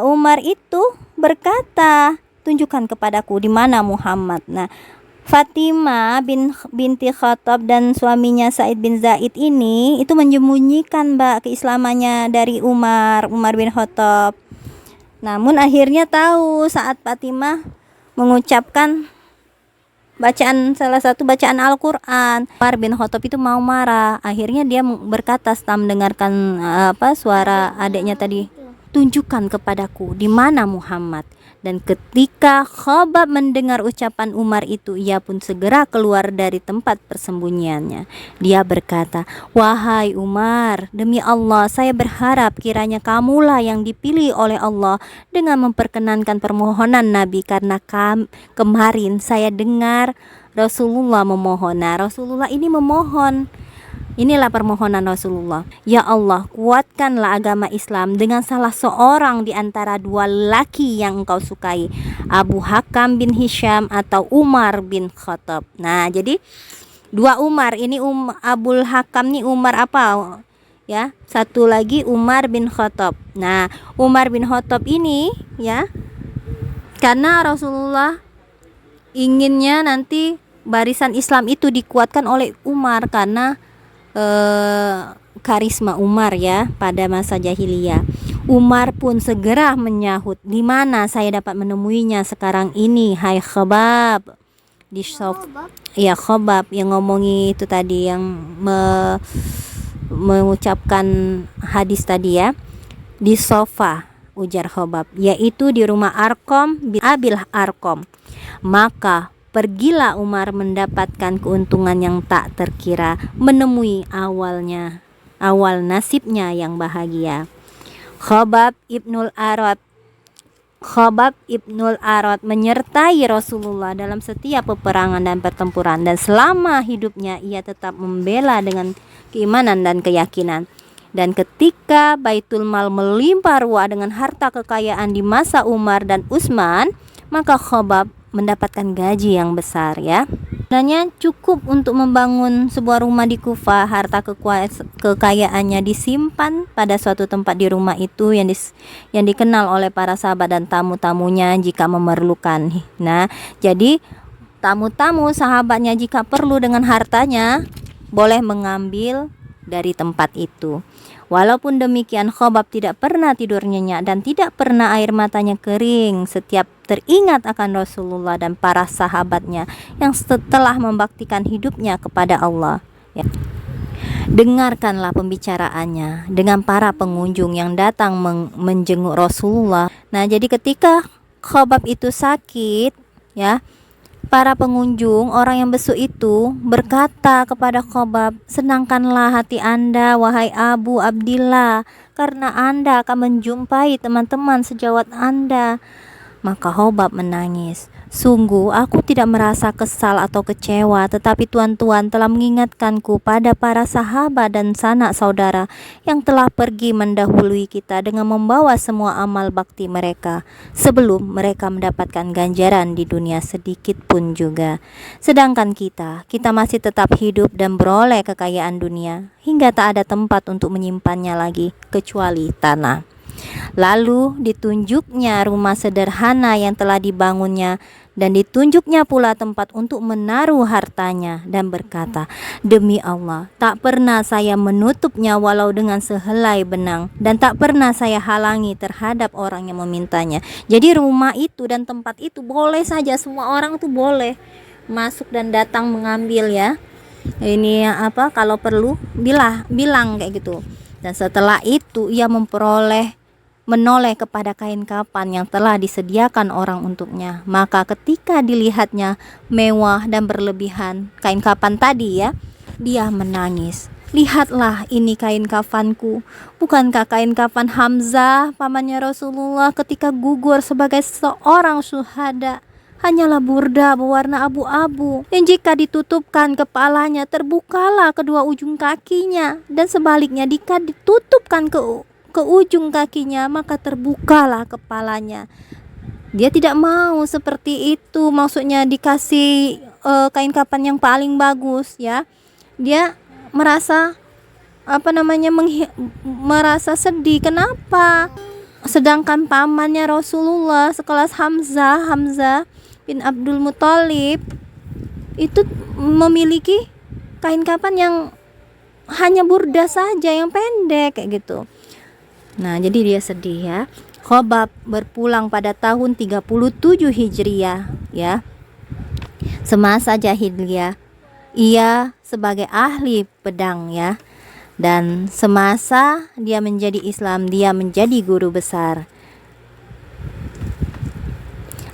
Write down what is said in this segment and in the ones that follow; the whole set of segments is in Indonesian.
Umar itu berkata, tunjukkan kepadaku di mana Muhammad. Nah, Fatimah binti Khattab dan suaminya Said bin Zaid ini itu menyembunyikan keislamannya dari Umar bin Khattab. Namun akhirnya tahu saat Fatimah mengucapkan salah satu bacaan Al-Quran. Umar bin Khattab itu mau marah. Akhirnya dia berkata setelah mendengarkan suara adiknya tadi, tunjukkan kepadaku di mana Muhammad. Dan ketika Khabbab mendengar ucapan Umar itu, ia pun segera keluar dari tempat persembunyiannya. Dia berkata, wahai Umar, demi Allah saya berharap kiranya kamulah yang dipilih oleh Allah dengan memperkenankan permohonan Nabi, karena kemarin saya dengar Rasulullah memohon. Nah, Rasulullah ini memohon. Inilah permohonan Rasulullah. Ya Allah, kuatkanlah agama Islam dengan salah seorang di antara dua lelaki yang engkau sukai, Abu Hakam bin Hisham atau Umar bin Khattab. Nah, jadi dua Umar ini, Abul Hakam nih Umar apa? Ya, satu lagi Umar bin Khattab. Nah, Umar bin Khattab ini ya, karena Rasulullah inginnya nanti barisan Islam itu dikuatkan oleh Umar karena karisma Umar ya pada masa jahiliyah. Umar pun segera menyahut, di mana saya dapat menemuinya sekarang ini, hai Khabbab. Khabbab yang ngomongi itu tadi, yang mengucapkan hadis tadi ya, di sofa, ujar Khabbab, yaitu di rumah Arqam bin Abil Arqam. Maka pergilah Umar mendapatkan keuntungan yang tak terkira, menemui awal nasibnya yang bahagia. Khabbab ibnul Arad menyertai Rasulullah dalam setiap peperangan dan pertempuran, dan selama hidupnya ia tetap membela dengan keimanan dan keyakinan. Dan ketika Baitul Mal melimpah ruah dengan harta kekayaan di masa Umar dan Utsman, maka Khabbab mendapatkan gaji yang besar ya. Sebenarnya cukup untuk membangun sebuah rumah di Kufah. Harta kekayaannya disimpan pada suatu tempat di rumah itu yang dikenal oleh para sahabat dan tamu-tamunya jika memerlukan. Nah, jadi tamu-tamu sahabatnya jika perlu dengan hartanya boleh mengambil dari tempat itu. Walaupun demikian, Khabbab tidak pernah tidur nyenyak dan tidak pernah air matanya kering setiap teringat akan Rasulullah dan para sahabatnya yang setelah membaktikan hidupnya kepada Allah ya. Dengarkanlah pembicaraannya dengan para pengunjung yang datang menjenguk Rasulullah. Nah, jadi ketika Khabbab itu sakit ya, para pengunjung, orang yang besuk itu berkata kepada Khabbab, senangkanlah hati Anda wahai Abu Abdillah, karena Anda akan menjumpai teman-teman sejawat Anda. Maka Khabbab menangis, sungguh aku tidak merasa kesal atau kecewa, tetapi Tuhan telah mengingatkanku pada para sahabat dan sanak saudara yang telah pergi mendahului kita dengan membawa semua amal bakti mereka sebelum mereka mendapatkan ganjaran di dunia sedikit pun juga. Sedangkan kita masih tetap hidup dan beroleh kekayaan dunia hingga tak ada tempat untuk menyimpannya lagi kecuali tanah. Lalu ditunjuknya rumah sederhana yang telah dibangunnya, dan ditunjuknya pula tempat untuk menaruh hartanya, dan berkata, demi Allah, tak pernah saya menutupnya walau dengan sehelai benang, dan tak pernah saya halangi terhadap orang yang memintanya. Jadi rumah itu dan tempat itu boleh saja, semua orang tuh boleh masuk dan datang mengambil ya. Ini kalau perlu bilang kayak gitu. Dan setelah itu ia menoleh kepada kain kafan yang telah disediakan orang untuknya. Maka ketika dilihatnya mewah dan berlebihan kain kafan tadi ya, dia menangis. Lihatlah, ini kain kafanku. Bukankah kain kafan Hamzah pamannya Rasulullah ketika gugur sebagai seorang syuhada? Hanyalah burda berwarna abu-abu, yang jika ditutupkan kepalanya terbukalah kedua ujung kakinya, dan sebaliknya jika ditutupkan ke ujung kakinya maka terbukalah kepalanya. Dia tidak mau seperti itu, maksudnya dikasih kain kafan yang paling bagus ya. Dia merasa merasa sedih. Kenapa Sedangkan pamannya Rasulullah sekelas Hamzah bin Abdul Muthalib itu memiliki kain kafan yang hanya burda saja yang pendek kayak gitu. Nah, jadi dia sedih ya. Khobab berpulang pada tahun 37 Hijriah ya. Semasa jahiliyah ia sebagai ahli pedang ya. Dan semasa dia menjadi Islam, dia menjadi guru besar.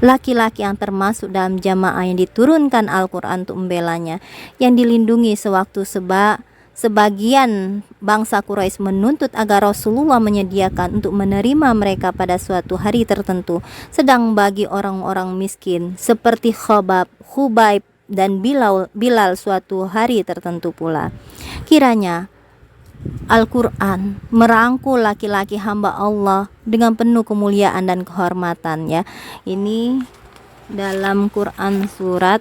Laki-laki yang termasuk dalam jamaah yang diturunkan Al-Quran untuk membelanya, yang dilindungi sewaktu sebagian bangsa Quraisy menuntut agar Rasulullah menyediakan untuk menerima mereka pada suatu hari tertentu. Sedang bagi orang-orang miskin seperti Khubaib dan Bilal suatu hari tertentu pula. Kiranya Al-Quran merangkul laki-laki hamba Allah dengan penuh kemuliaan dan kehormatan ya. Ini dalam Quran surat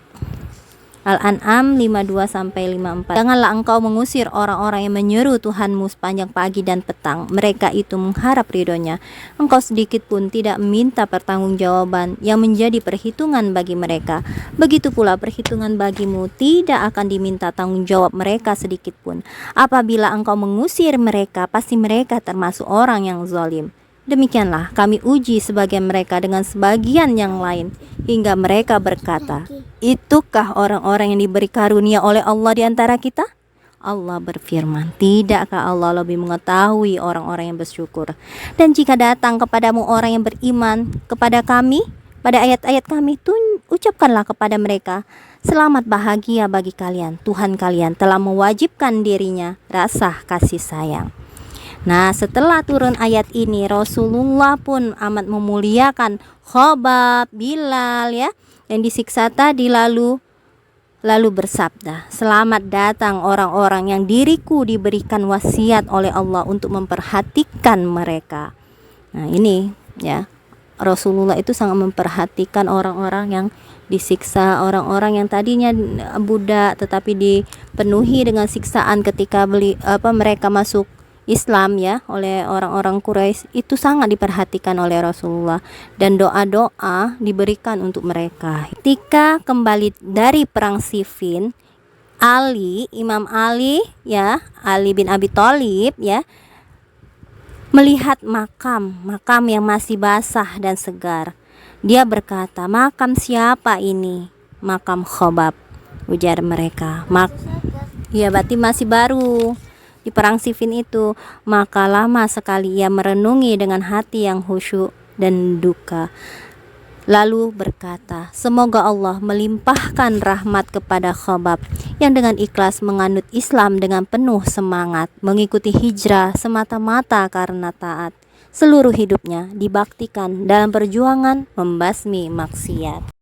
Al-An'am 52-54. Janganlah engkau mengusir orang-orang yang menyeru Tuhanmu sepanjang pagi dan petang. Mereka itu mengharap ridhonya. Engkau sedikit pun tidak meminta pertanggungjawaban yang menjadi perhitungan bagi mereka. Begitu pula perhitungan bagimu tidak akan diminta tanggung jawab mereka sedikit pun. Apabila engkau mengusir mereka, pasti mereka termasuk orang yang zalim. Demikianlah kami uji sebagian mereka dengan sebagian yang lain, hingga mereka berkata, itukah orang-orang yang diberi karunia oleh Allah di antara kita? Allah berfirman, tidakkah Allah lebih mengetahui orang-orang yang bersyukur? Dan jika datang kepadamu orang yang beriman kepada kami, pada ayat-ayat kami, ucapkanlah kepada mereka, selamat bahagia bagi kalian, Tuhan kalian telah mewajibkan dirinya rasa kasih sayang. Nah, setelah turun ayat ini, Rasulullah pun amat memuliakan Khobab, Bilal ya, yang disiksa tadi, lalu bersabda, selamat datang orang-orang yang diriku diberikan wasiat oleh Allah untuk memperhatikan mereka. Nah, ini ya, Rasulullah itu sangat memperhatikan orang-orang yang disiksa, orang-orang yang tadinya budak tetapi dipenuhi dengan siksaan ketika mereka masuk Islam ya oleh orang-orang Quraisy, itu sangat diperhatikan oleh Rasulullah dan doa-doa diberikan untuk mereka. Ketika kembali dari perang Siffin, Imam Ali ya, Ali bin Abi Thalib ya, melihat makam yang masih basah dan segar. Dia berkata, makam siapa ini? Makam Khobab, ujar mereka. Ya, berarti masih baru di perang Siffin itu. Maka lama sekali ia merenungi dengan hati yang khusyuk dan duka. Lalu berkata, semoga Allah melimpahkan rahmat kepada Khobab yang dengan ikhlas menganut Islam dengan penuh semangat, mengikuti hijrah semata-mata karena taat. Seluruh hidupnya dibaktikan dalam perjuangan membasmi maksiat.